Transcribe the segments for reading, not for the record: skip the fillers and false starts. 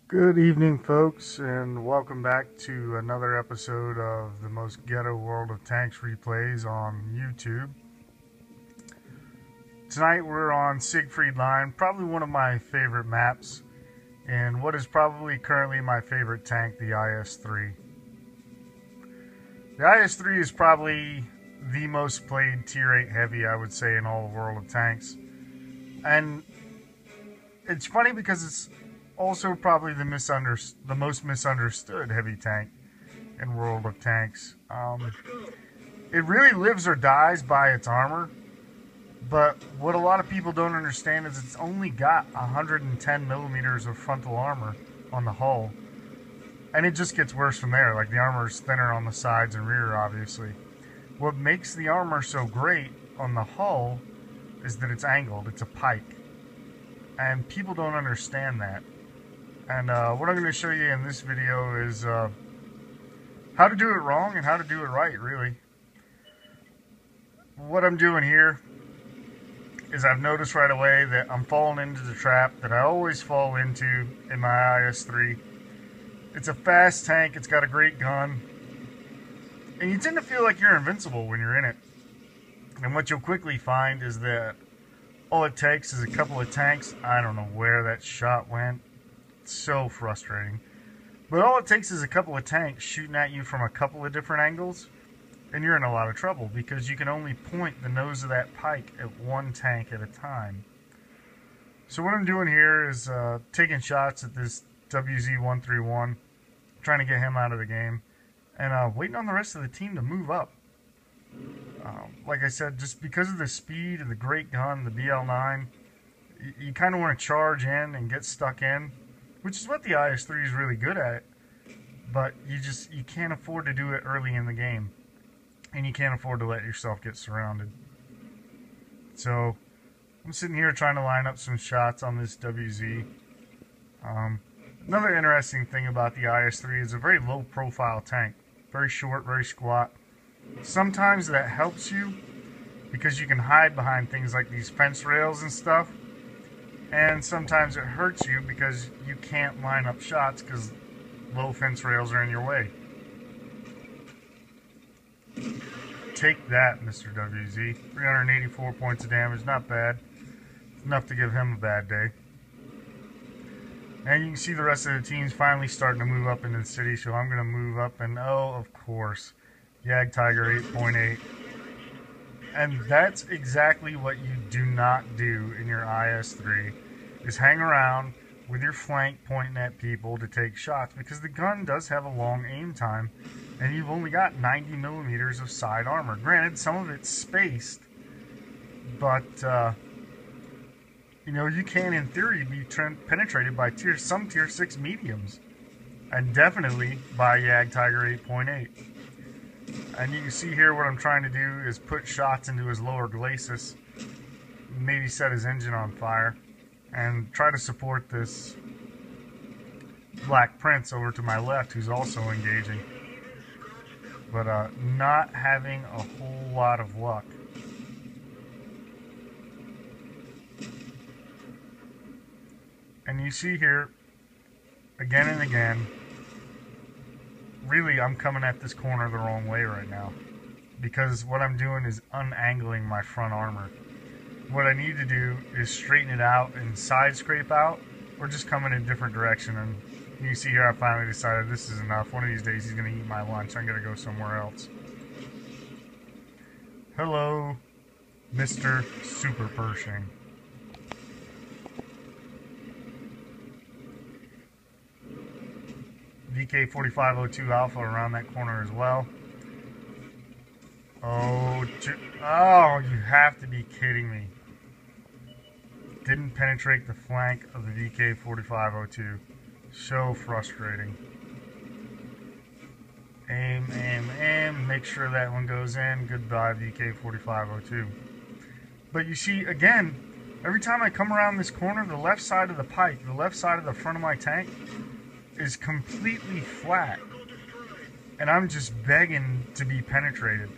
Good evening, folks, and welcome back to another episode of the most ghetto World of Tanks replays on YouTube. Tonight we're on Siegfried Line, probably one of my favorite maps, and what is probably currently my favorite tank, the IS3. The IS3 is probably the most played Tier 8 heavy, I would say, in all the World of Tanks. And it's funny because it's also probably the most misunderstood heavy tank in World of Tanks. It really lives or dies by its armor, but what a lot of people don't understand is it's only got 110 millimeters of frontal armor on the hull, and it just gets worse from there. Like, the armor is thinner on the sides and rear, obviously. What makes the armor so great on the hull is that it's angled. It's a pike, and people don't understand that. And what I'm going to show you in this video is how to do it wrong and how to do it right, really. What I'm doing here is I've noticed right away that I'm falling into the trap that I always fall into in my IS3. It's a fast tank, it's got a great gun, and you tend to feel like you're invincible when you're in it. And what you'll quickly find is that all it takes is a couple of tanks. I don't know where that shot went. So frustrating. But all it takes is a couple of tanks shooting at you from a couple of different angles, and you're in a lot of trouble because you can only point the nose of that pike at one tank at a time. So what I'm doing here is taking shots at this WZ-131, trying to get him out of the game, and waiting on the rest of the team to move up. Like I said, just because of the speed and the great gun, the BL9, you kind of want to charge in and get stuck in, which is what the IS3 is really good at, but you can't afford to do it early in the game, and you can't afford to let yourself get surrounded. So I'm sitting here trying to line up some shots on this WZ. Another interesting thing about the IS3 is a very low profile tank, very short, very squat. Sometimes that helps you because you can hide behind things like these fence rails and stuff. And sometimes it hurts you because you can't line up shots because low fence rails are in your way. Take that, Mr. WZ. 384 points of damage, not bad. Enough to give him a bad day. And you can see the rest of the team's finally starting to move up into the city, so I'm going to move up, and oh, of course, Yag Tiger 8.8. And that's exactly what you do not do in your IS3, is hang around with your flank pointing at people to take shots, because the gun does have a long aim time, and you've only got 90 millimeters of side armor. Granted, some of it's spaced, but you know, you can, in theory, be penetrated by some Tier 6 mediums, and definitely by Yag Tiger 8.8. And you can see here what I'm trying to do is put shots into his lower glacis, maybe set his engine on fire, and try to support this Black Prince over to my left, who's also engaging. But not having a whole lot of luck. And you see here, again and again, really, I'm coming at this corner the wrong way right now, because what I'm doing is unangling my front armor. What I need to do is straighten it out and side scrape out, or just come in a different direction. And you see here, I finally decided this is enough. One of these days he's going to eat my lunch. I'm going to go somewhere else. Hello, Mr. Super Pershing. VK4502 Alpha around that corner as well. Oh, you have to be kidding me. Didn't penetrate the flank of the VK4502. So frustrating. Aim, aim, aim. Make sure that one goes in. Goodbye, VK4502. But you see, again, every time I come around this corner, the left side of the pike, the left side of the front of my tank, is completely flat, and I'm just begging to be penetrated.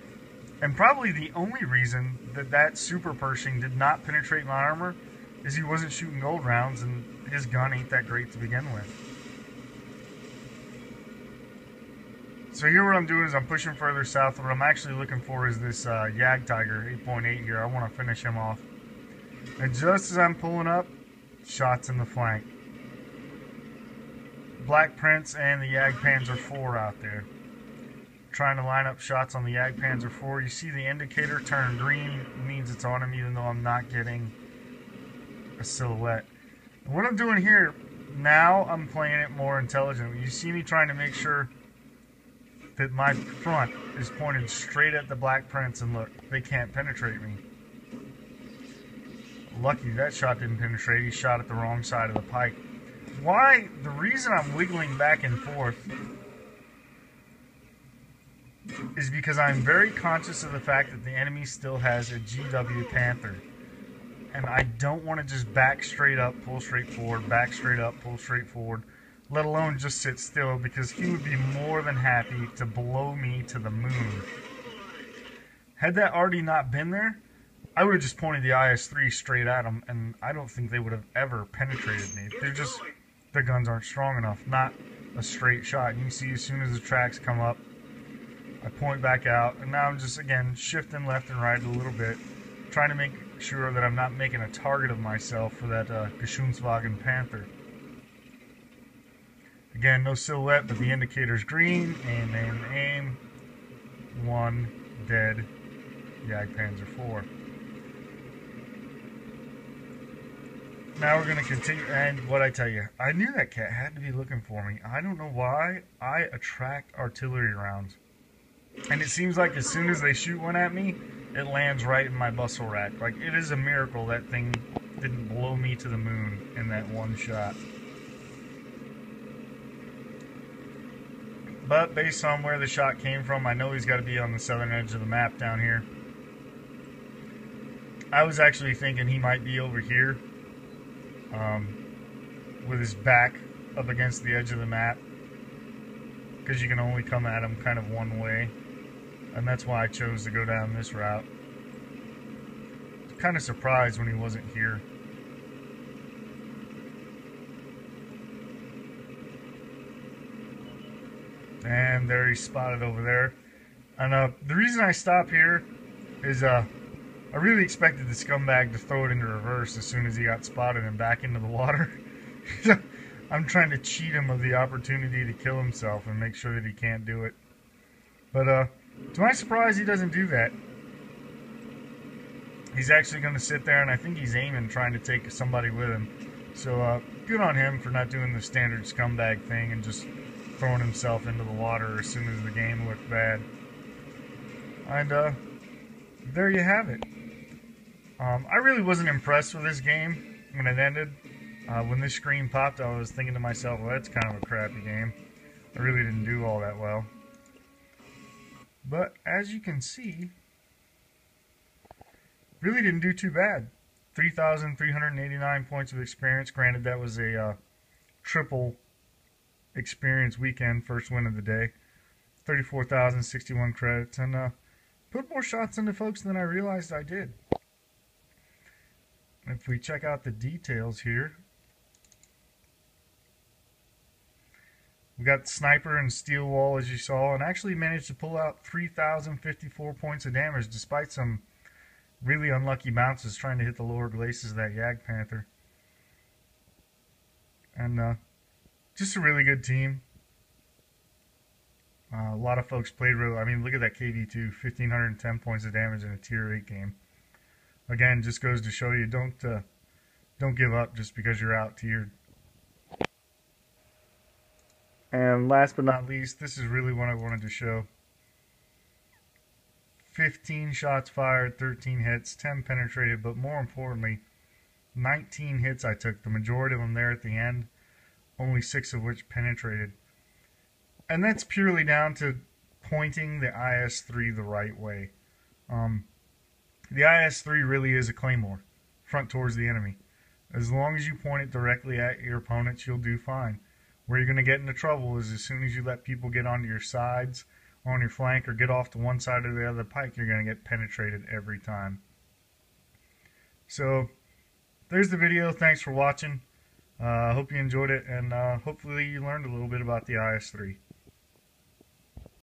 And probably the only reason that Super Pershing did not penetrate my armor is he wasn't shooting gold rounds, and his gun ain't that great to begin with. So here what I'm doing is I'm pushing further south. What I'm actually looking for is this Yag Tiger 8.8 here. I want to finish him off. And just as I'm pulling up, shots in the flank. Black Prince and the Yag Panzer IV out there. Trying to line up shots on the Yag Panzer IV. You see the indicator turn green. It means it's on him even though I'm not getting a silhouette. And what I'm doing here, now I'm playing it more intelligently. You see me trying to make sure that my front is pointed straight at the Black Prince, and look, they can't penetrate me. Lucky that shot didn't penetrate. He shot at the wrong side of the pike. Why? The reason I'm wiggling back and forth is because I'm very conscious of the fact that the enemy still has a GW Panther. And I don't want to just back straight up, pull straight forward, back straight up, pull straight forward, let alone just sit still, because he would be more than happy to blow me to the moon. Had that already not been there, I would have just pointed the IS3 straight at him, and I don't think they would have ever penetrated me. They're just, their guns aren't strong enough, not a straight shot. You can see as soon as the tracks come up, I point back out, and now I'm just, again, shifting left and right a little bit, trying to make sure that I'm not making a target of myself for that Geschützwagen Panther. Again, no silhouette, but the indicator's green, and then aim, one, dead, Yag Panzer IV. Now we're going to continue, and what I tell you, I knew that cat had to be looking for me. I don't know why I attract artillery rounds. And it seems like as soon as they shoot one at me, it lands right in my bustle rack. Like, it is a miracle that thing didn't blow me to the moon in that one shot. But based on where the shot came from, I know he's got to be on the southern edge of the map down here. I was actually thinking he might be over here, with his back up against the edge of the map, because you can only come at him kind of one way, and that's why I chose to go down this route. Kind of surprised when he wasn't here. And there he's spotted over there. And the reason I stop here is I really expected the scumbag to throw it into reverse as soon as he got spotted and back into the water. I'm trying to cheat him of the opportunity to kill himself and make sure that he can't do it. But to my surprise, he doesn't do that. He's actually going to sit there, and I think he's aiming, trying to take somebody with him. So good on him for not doing the standard scumbag thing and just throwing himself into the water as soon as the game looked bad. And there you have it. I really wasn't impressed with this game when it ended. When this screen popped, I was thinking to myself, well, that's kind of a crappy game. I really didn't do all that well. But as you can see, really didn't do too bad. 3,389 points of experience. Granted, that was a triple experience weekend, first win of the day. 34,061 credits, and put more shots into folks than I realized I did. If we check out the details here, we got sniper and steel wall, as you saw, and actually managed to pull out 3,054 points of damage despite some really unlucky bounces trying to hit the lower glacis of that Yag Panther. And just a really good team. A lot of folks played real. I mean, look at that KV2, 1,510 points of damage in a Tier VIII game. Again, just goes to show you don't give up just because you're out tiered. And last but not least, this is really what I wanted to show. 15 shots fired, 13 hits, 10 penetrated, but more importantly, 19 hits I took, the majority of them there at the end, only 6 of which penetrated. And that's purely down to pointing the IS3 the right way. The IS3 really is a claymore, front towards the enemy. As long as you point it directly at your opponents, you'll do fine. Where you're going to get into trouble is as soon as you let people get onto your sides, on your flank, or get off to one side or the other pike, you're going to get penetrated every time. So, there's the video. Thanks for watching. I hope you enjoyed it, and hopefully you learned a little bit about the IS3.